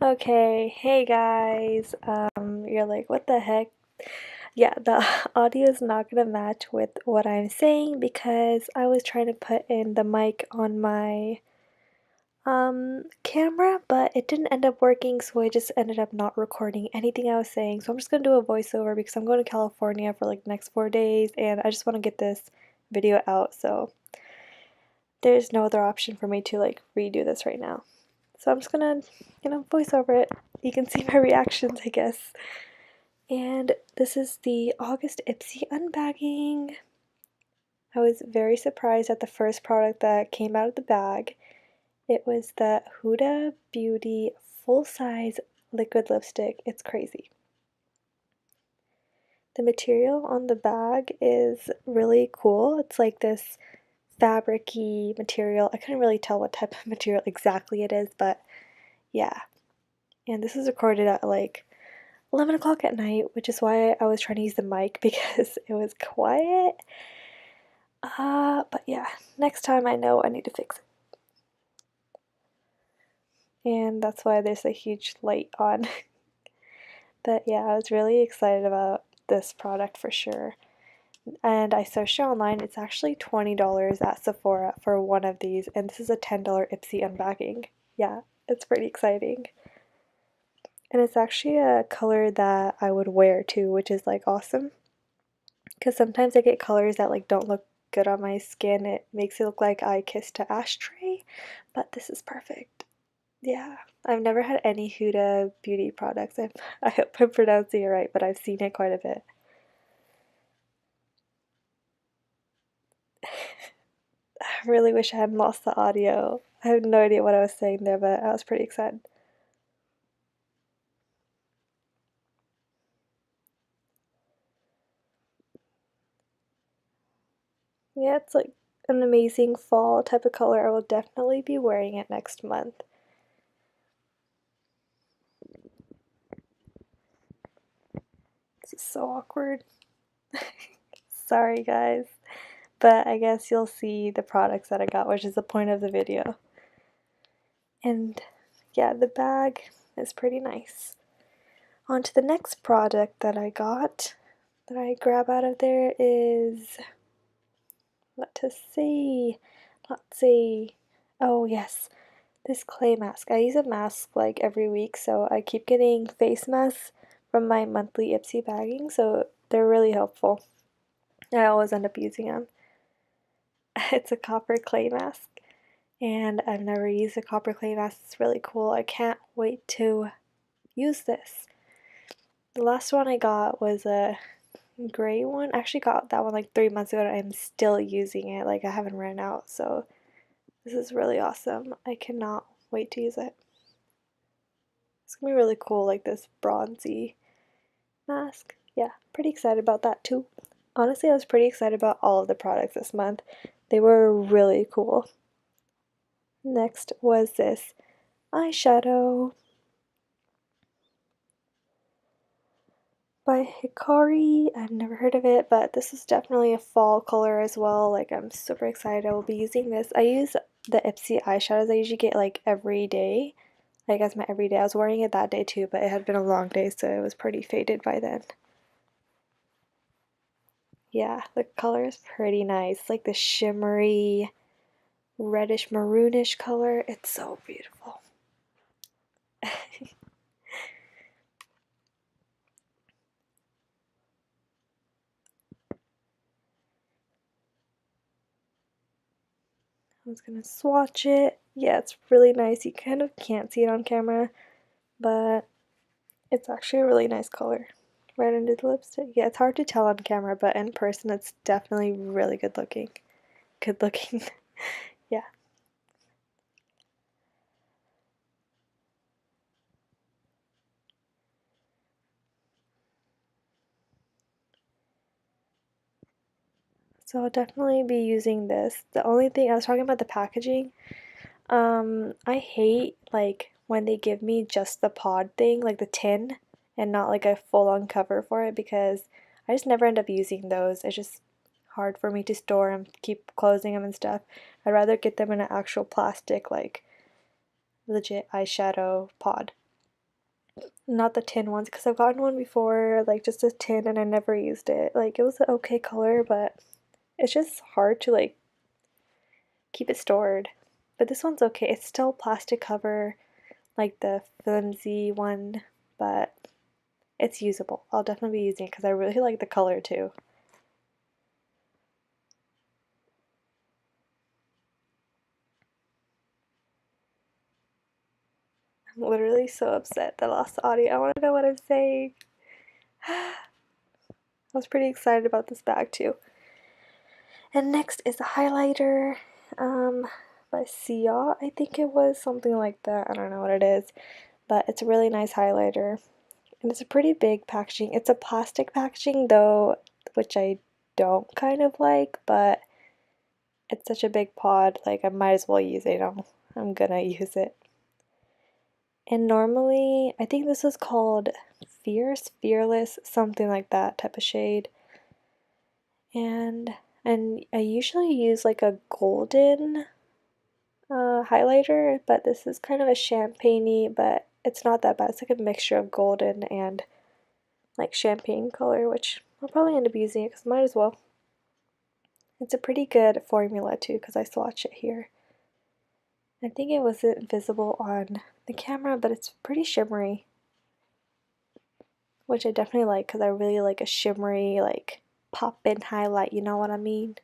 Okay, hey guys. You're like, what the heck? Yeah, the audio is not gonna match with what I'm saying because I was trying to put in the mic on my camera, but it didn't end up working, so I just ended up not recording anything I was saying. So I'm just gonna do a voiceover because I'm going to California for like the next 4 days and I just want to get this video out, so there's no other option for me to like redo this right now. So I'm just gonna, voice over it. You can see my reactions, I guess. And this is the August Ipsy Unbagging. I was very surprised at the first product that came out of the bag. It was the Huda Beauty full-size liquid lipstick. It's crazy. The material on the bag is really cool. It's like this fabric-y material. I couldn't really tell what type of material exactly it is, but yeah. And this is recorded at like 11 o'clock at night, which is why I was trying to use the mic because it was quiet. But yeah, next time I know I need to fix it. And that's why there's a huge light on. But yeah, I was really excited about this product for sure. And I searched it online. It's actually $20 at Sephora for one of these, and this is a $10 Ipsy Unbagging. Yeah, it's pretty exciting. And it's actually a color that I would wear too, which is like awesome. Because sometimes I get colors that like don't look good on my skin. It makes it look like I kissed an ashtray, but this is perfect. Yeah, I've never had any Huda Beauty products. I hope I'm pronouncing it right, but I've seen it quite a bit. I really wish I hadn't lost the audio. I have no idea what I was saying there, but I was pretty excited. Yeah, it's like an amazing fall type of color. I will definitely be wearing it next month. This is so awkward. Sorry, guys. But I guess you'll see the products that I got, which is the point of the video. And yeah, the bag is pretty nice. On to the next product that I got, that I grab out of there is, let's see, oh yes, this clay mask. I use a mask like every week, so I keep getting face masks from my monthly Ipsy bagging, so they're really helpful. I always end up using them. It's a copper clay mask, and I've never used a copper clay mask. It's really cool. I can't wait to use this. The last one I got was a gray one. I actually got that one like 3 months ago and I'm still using it. Like I haven't ran out, so this is really awesome. I cannot wait to use it. It's gonna be really cool, like this bronzy mask. Yeah, pretty excited about that too. Honestly, I was pretty excited about all of the products this month. They were really cool. Next was this eyeshadow by Hikari. I've never heard of it, but this is definitely a fall color as well. Like I'm super excited I will be using this. I use the Ipsy eyeshadows I usually get like every day. Like as my everyday. I was wearing it that day too, but it had been a long day, so it was pretty faded by then. Yeah, the color is pretty nice. Like the shimmery reddish maroonish color. It's so beautiful. I was gonna swatch it. Yeah, it's really nice. You kind of can't see it on camera, but it's actually a really nice color. Right under the lipstick. Yeah, it's hard to tell on camera, but in person it's definitely really good looking. Good looking. Yeah. So I'll definitely be using this. The only thing I was talking about the packaging. I hate like when they give me just the pod thing, like the tin, and not like a full-on cover for it because I just never end up using those. It's just hard for me to store and keep closing them and stuff. I'd rather get them in an actual plastic, like legit eyeshadow pod. not the tin ones, because I've gotten one before, like just a tin, and I never used it. Like it was an okay color, but it's just hard to like keep it stored. But this one's okay. It's still plastic cover, like the flimsy one, but it's usable. I'll definitely be using it because I really like the color too. I'm literally so upset that I lost the audio. I want to know what I'm saying. I was pretty excited about this bag too. And next is a highlighter by SOOOO. I think it was something like that. I don't know what it is, but it's a really nice highlighter. And it's a pretty big packaging. It's a plastic packaging though, which I don't kind of like, but it's such a big pod, like I might as well use it. I'm gonna use it. And normally, I think this is called Fierce, Fearless, something like that type of shade. And I usually use like a golden highlighter, but this is kind of a champagne-y, but it's not that bad. It's like a mixture of golden and like champagne color, which I'll probably end up using it because I might as well. It's a pretty good formula too because I swatch it here. I think it wasn't visible on the camera, but it's pretty shimmery, which I definitely like because I really like a shimmery, like pop-in highlight, you know what I mean?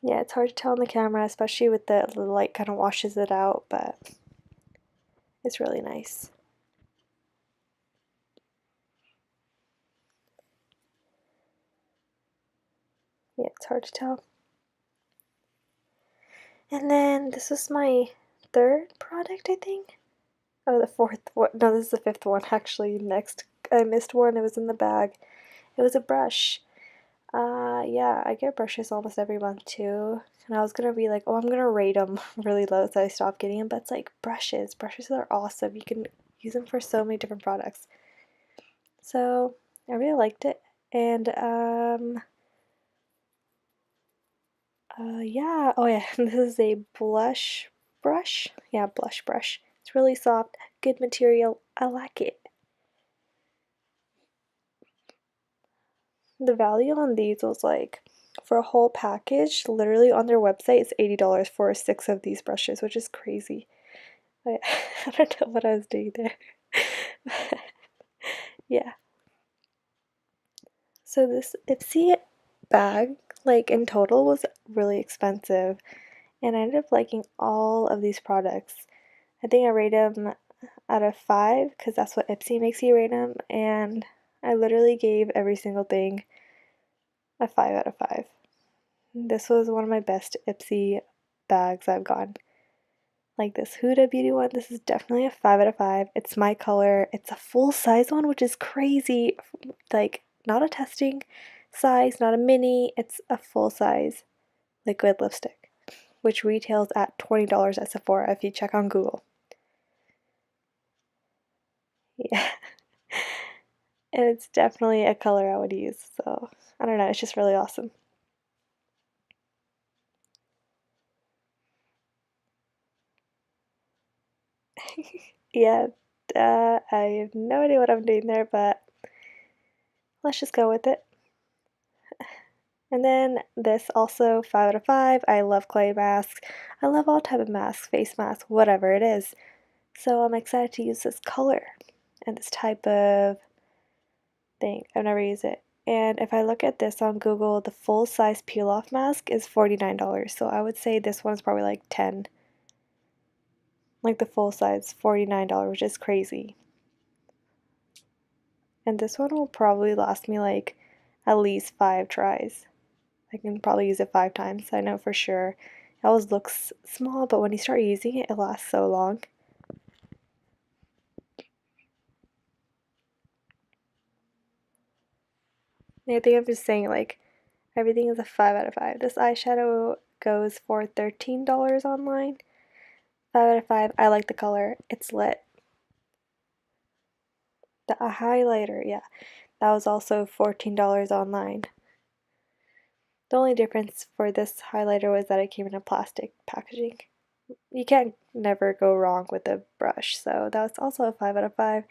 Yeah, it's hard to tell on the camera, especially with the light kind of washes it out, but it's really nice. Yeah, it's hard to tell. And then this is my third product, I think. Oh, the fourth one. No, this is the fifth one, actually. Next, I missed one. It was in the bag. It was a brush. Yeah, I get brushes almost every month too. And I was gonna be like, oh, I'm gonna rate them really low so I stop getting them. But it's like brushes. Brushes are awesome. You can use them for so many different products. So I really liked it. And yeah. Oh yeah, this is a blush brush. Yeah, blush brush. It's really soft, good material. I like it. The value on these was like, for a whole package, literally on their website, it's $80 for 6 of these brushes, which is crazy. I, I don't know what I was doing there. Yeah. So this Ipsy bag, like in total, was really expensive. And I ended up liking all of these products. I think I rate them out of 5 because that's what Ipsy makes you rate them. And I literally gave every single thing a 5 out of 5. This was one of my best Ipsy bags I've gotten. Like this Huda Beauty one, this is definitely a 5 out of 5. It's my color. It's a full size one, which is crazy. Like, not a testing size, not a mini. It's a full size liquid lipstick, which retails at $20 at Sephora if you check on Google. Yeah. And it's definitely a color I would use. So, I don't know. It's just really awesome. Yeah, I have no idea what I'm doing there, but let's just go with it. And then this also 5 out of 5. I love clay masks. I love all type of masks, face masks, whatever it is. So I'm excited to use this color and this type of thing. I've never used it. And if I look at this on Google, the full size peel off mask is $49. So I would say this one's probably like 10. Like the full size, $49, which is crazy. And this one will probably last me like at least 5 tries. I can probably use it 5 times, I know for sure. It always looks small, but when you start using it, it lasts so long. And I think I'm just saying, like, everything is a 5 out of 5. This eyeshadow goes for $13 online. 5 out of 5. I like the color. It's lit. The highlighter, yeah, that was also $14 online. The only difference for this highlighter was that it came in a plastic packaging. you can't never go wrong with a brush, so that's also a 5 out of 5.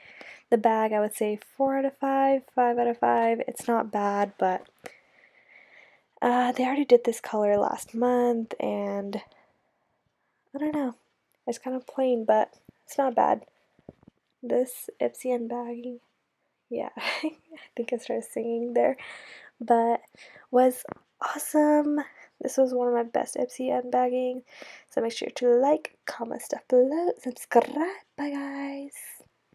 The bag, I would say 4 out of 5, 5 out of 5. It's not bad, but they already did this color last month, and I don't know. It's kind of plain, but it's not bad. This Ipsy Unbagging, yeah, I think I started singing there, but was awesome. This was one of my best Ipsy Unbagging. So make sure to like, comment stuff below, subscribe. Bye guys.